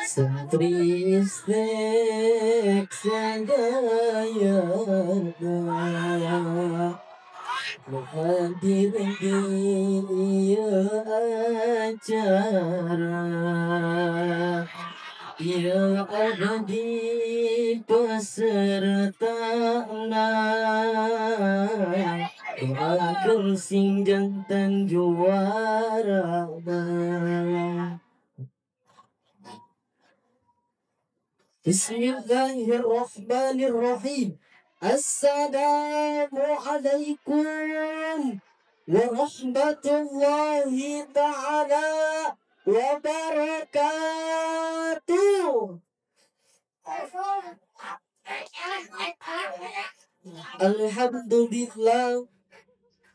Santri istek sadayana hadir di acara yang ada di peserta akan sing jantan juara. Bismillahirrahmanirrahim. Assalamualaikum warahmatullahi ta'ala wabarakatuh.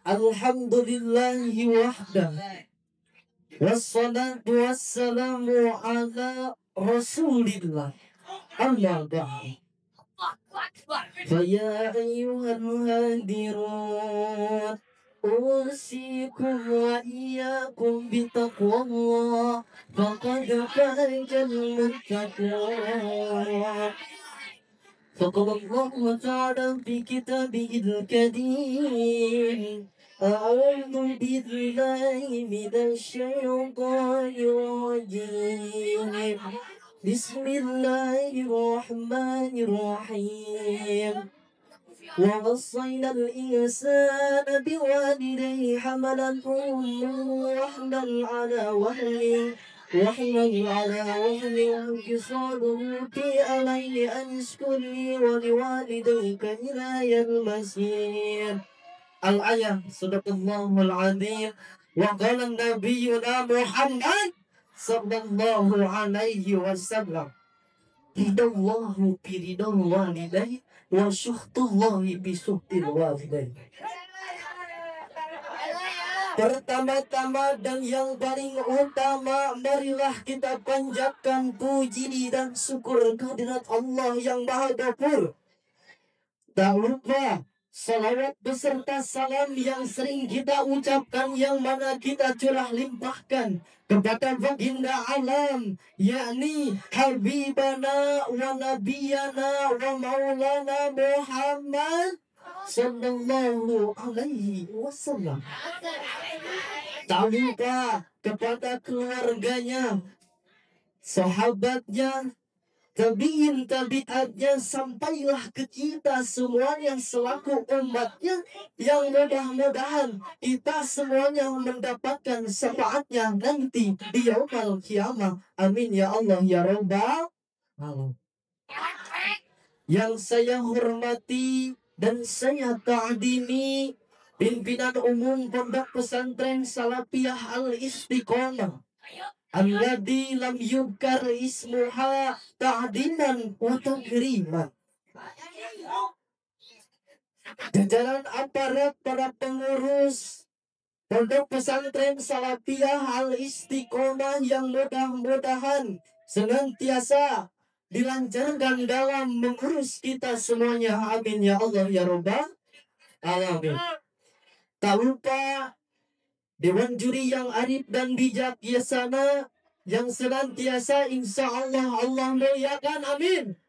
Alhamdulillahi wahdah. Wassalatu wassalamu ala rasulillah. Amma ba'd. Faya ayyuhal hadirun, usikum wa iyyakum bitaqwallah, faqad fazal muttaqun. فقال الله تعالى في كتابه الكريم أعوذ بالله من الشيطان الرجيم بسم الله الرحمن الرحيم ووصينا الإنسان بوالديه حملته أمه وحنا على وهن وانفصاله في أمين أن اشكر لي ولوالديك إلى المصير. الآية صدق الله العظيم. وقال نبينا محمد صلى الله عليه وسلم رضا الله برضا الوالدين وسخط الله بسخط الوالدين. Pertama-tama dan yang paling utama, marilah kita panjatkan puji dan syukur kehadirat Allah yang Maha Ghafur. Tak lupa salawat beserta salam yang sering kita ucapkan, yang mana kita curah limpahkan kepada baginda alam, yakni Habibana wa Nabiyana wa Maulana Muhammad sallallahu alaihi wasallam. Tak lupa kepada keluarganya, sahabatnya, tabi'in tabi'atnya, sampailah ke kita semuanya selaku umatnya, yang mudah-mudahan kita semuanya mendapatkan syafaatnya nanti di yaumul qiyamah. Amin ya Allah ya Rabbal alamin. Yang saya hormati dan saya ta'dimi pimpinan umum Pondok Pesantren Salafiyah Al-Istiqomah alladzi lam yuzkar ismuha ta'diman wa takriman. Jajaran aparat para pengurus Pondok Pesantren Salafiyah Al-Istiqomah yang mudah-mudahan senantiasa dilancarkan dalam mengurus kita semuanya. Amin ya Allah ya Rabbal alamin. Tak lupa Dewan Juri yang arif dan bijaksana yang senantiasa insya Allah muliakan. Amin.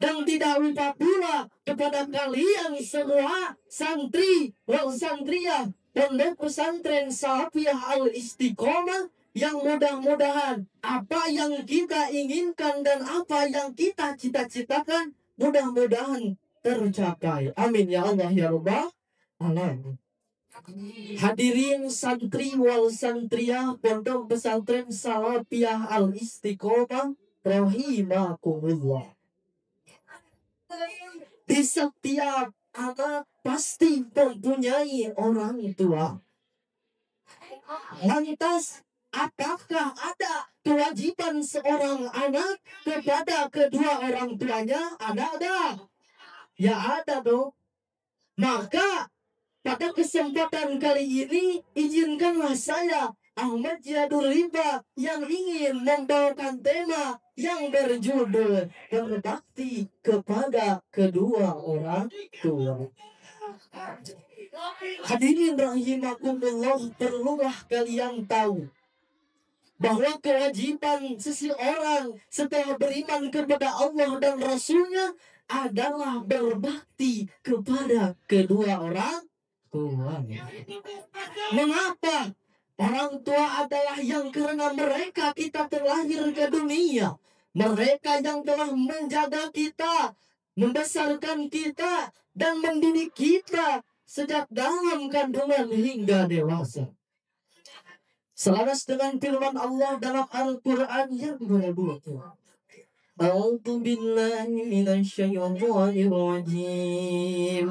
Dan tidak lupa pula kepada kalian semua santri wal santriyah Pondok Pesantren Salafiyah Al-Istiqomah, yang mudah-mudahan apa yang kita inginkan dan apa yang kita cita-citakan mudah-mudahan tercapai. Amin ya Allah ya Rabbal alamin. Hadirin santri wal santriyah Pondok Pesantren Salafiyah Al-Istiqomah rahimakumullah. Di setiap anak pasti mempunyai orang tua. Lantas apakah ada kewajiban seorang anak kepada kedua orang tuanya? Ada? Ya ada dong. Maka pada kesempatan kali ini izinkanlah saya Ahmad Yadur Riba yang ingin membawakan tema yang berjudul berbakti kepada kedua orang tua. Hadirin rahimakumullah, perlulah kalian tahu bahwa kewajiban seseorang setelah beriman kepada Allah dan Rasulnya adalah berbakti kepada kedua orang tuanya. Mengapa? Orang tua adalah yang karena mereka kita terlahir ke dunia. Mereka yang telah menjaga kita, membesarkan kita, dan mendidik kita sejak dalam kandungan hingga dewasa. Selaras dengan firman Allah dalam Al-Quran yang berikut. A'udzu billahi minasyaitonir rajim.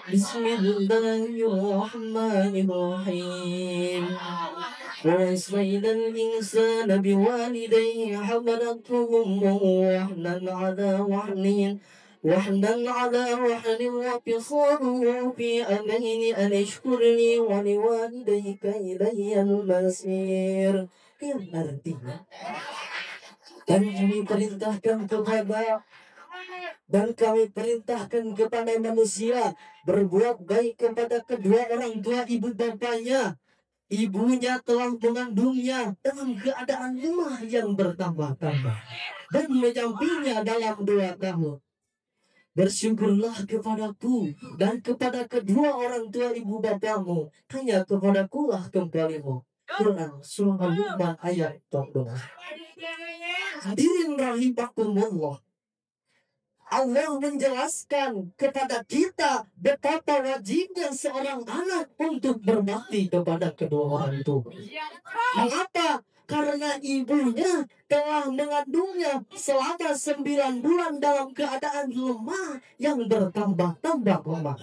Bismillahirrahmanirrahim. وَوَصَّيْنَا الْإِنسَانَ بِوَالِدَيْهِ حَمَلَتْهُ أُمُّهُ وَهْنًا عَلَى وَهْنٍ وَفِصَالُهُ فِي عَامَيْنِ أَنِ اشْكُرْ لِي وَلِوَالِدَيْكَ إِلَيَّ الْمَصِيرُ. Yang artinya, dan kami perintahkan kepada manusia berbuat baik kepada kedua orang tua ibu bapanya. Ibunya telah mengandungnya dalam keadaan lemah yang bertambah-tambah dan menyampinya dalam 2 tahun. Bersyukurlah kepadaku dan kepada kedua orang tua ibu bapamu, hanya kepadakulah kembalimu. Quran surah Al-Luqman ayat 14. Hadirin rahimakumullah, Allah menjelaskan kepada kita betapa wajibnya seorang anak untuk berbakti kepada kedua orang tua. Mengapa? Karena ibunya telah mengandungnya selama 9 bulan dalam keadaan lemah yang bertambah-tambah lemah.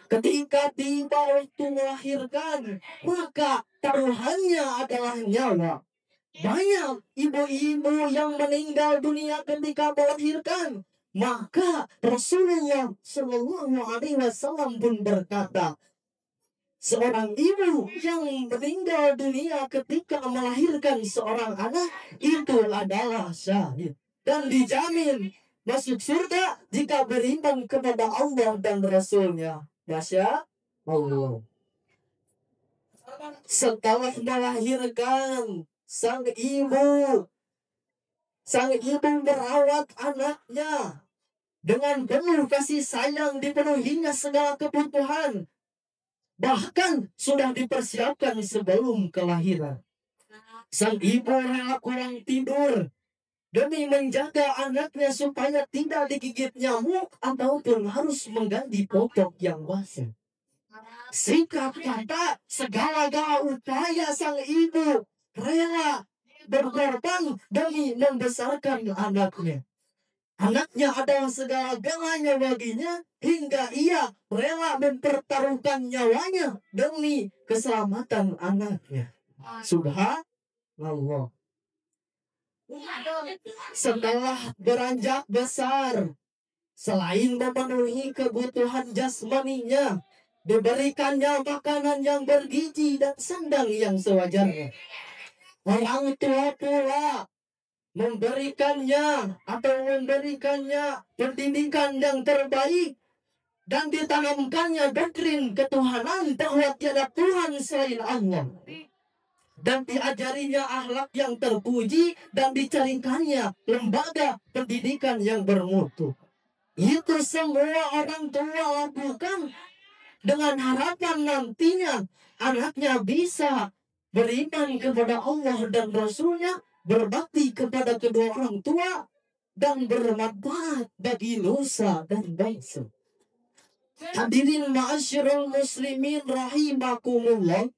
Ketika tiba waktu melahirkan, maka taruhannya adalah nyawa. Banyak ibu-ibu yang meninggal dunia ketika melahirkan. Maka Rasulullah Shallallahu Alaihi Wasallam pun berkata, seorang ibu yang meninggal dunia ketika melahirkan seorang anak itu adalah syahid dan dijamin masuk surga jika beriman kepada Allah dan Rasulnya. Masya Allah. Setelah melahirkan, sang ibu merawat anaknya dengan penuh kasih sayang, dipenuhinya segala kebutuhan, bahkan sudah dipersiapkan sebelum kelahiran. Sang ibu rela kurang tidur demi menjaga anaknya supaya tidak digigit nyamuk ataupun harus mengganti popok yang basah. Sikap kata segala-gala upaya sang ibu rela berkorban demi membesarkan anaknya. Anaknya adalah segala-galanya baginya, hingga ia rela mempertaruhkan nyawanya demi keselamatan anaknya. Subhanallah. Setelah beranjak besar, selain memenuhi kebutuhan jasmaninya, diberikannya makanan yang bergizi dan sandang yang sewajarnya. Orang tua pula memberikannya pendidikan yang terbaik dan ditanamkannya doktrin ketuhanan bahwa tiada Tuhan selain Allah, dan diajarinya akhlak yang terpuji dan dicarikannya lembaga pendidikan yang bermutu. Itu semua orang tua lakukan dengan harapan nantinya anaknya bisa beriman kepada Allah dan Rasulnya, berbakti kepada kedua orang tua, dan bermanfaat bagi nusa dan bangsa. Hadirin ma'asyiral muslimin rahimakumullah,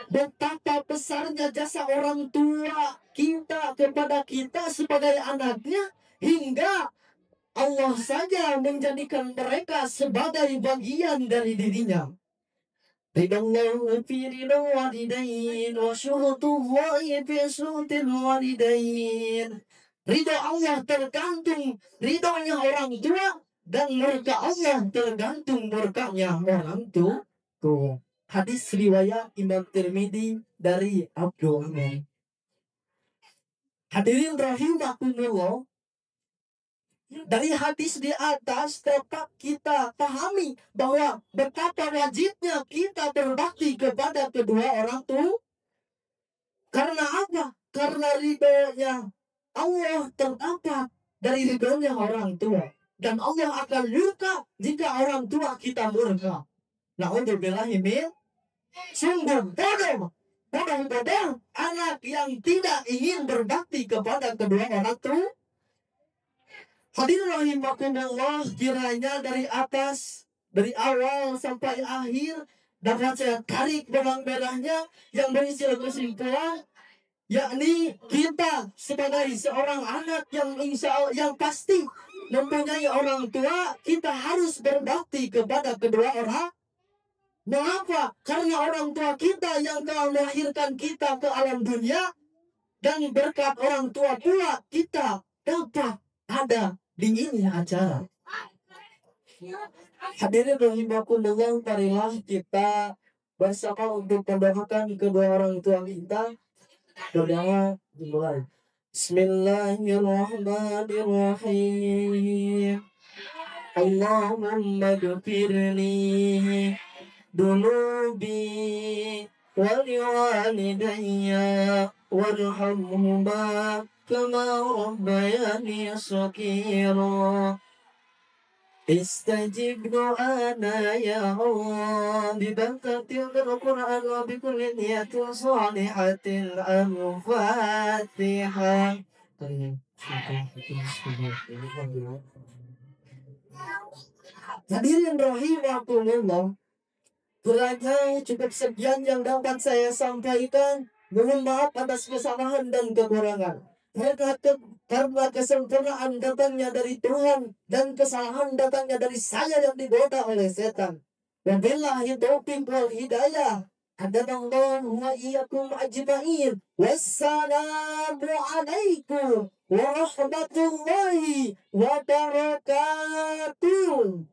betapa besarnya jasa orang tua kita kepada kita sebagai anaknya, hingga Allah saja menjadikan mereka sebagai bagian dari dirinya. Ridallahu fi ridal walidain wa syuhrutullahi fi syuhrutil walidain. Ridho Allah tergantung ridhonya orang tua dan murka Allah tergantung murkanya orang tua. Tuh. Hadis riwayat Imam Tirmidzi dari Abdurrahman. Hadirin rahimakumullah, dari hadis di atas dapat kita pahami bahwa betapa wajibnya kita berbakti kepada kedua orang tua. Karena apa? Karena ridhonya Allah terdapat dari ridhonya orang tua. Dan Allah akan murka jika orang tua kita murka. Na'udzubillahi min. Sungguh bodoh anak yang tidak ingin berbakti kepada kedua orang tua. Hadirin rahimakumullah, kiranya dari atas, dari awal sampai akhir dapat saya tarik benang merahnya yang berisi kesimpulan, yakni kita sebagai seorang anak yang yang pasti mempunyai orang tua, kita harus berbakti kepada kedua orang. Mengapa? Karena orang tua kita yang telah melahirkan kita ke alam dunia, dan berkat orang tua pula kita dapat ada di ini acara. Hadirin rahimakumullah, marilah kita bersama untuk mendoakan kedua orang tua kita. Doa dimulai. Bismillahirrahmanirrahim. Allahumma ghfirli dunubi waliwalidayya warhamhuma kama rabbayani shaghira. Istajib do'ana ya Allah bibakatil Qur'an wa bikulli niyatin salihatin al-Fatihah. Hadirin rahimakumullah, kiranya cukup sekian yang dapat saya sampaikan. Mohon maaf atas kesalahan dan kekurangan. Karena kesempurnaan datangnya dari Tuhan dan kesalahan datangnya dari saya yang digoda oleh setan. Wabillahi taufiq wal hidayah. Hadanallahu wa iyyakum ajma'in. Wassalamu alaikum warahmatullahi wabarakatuh.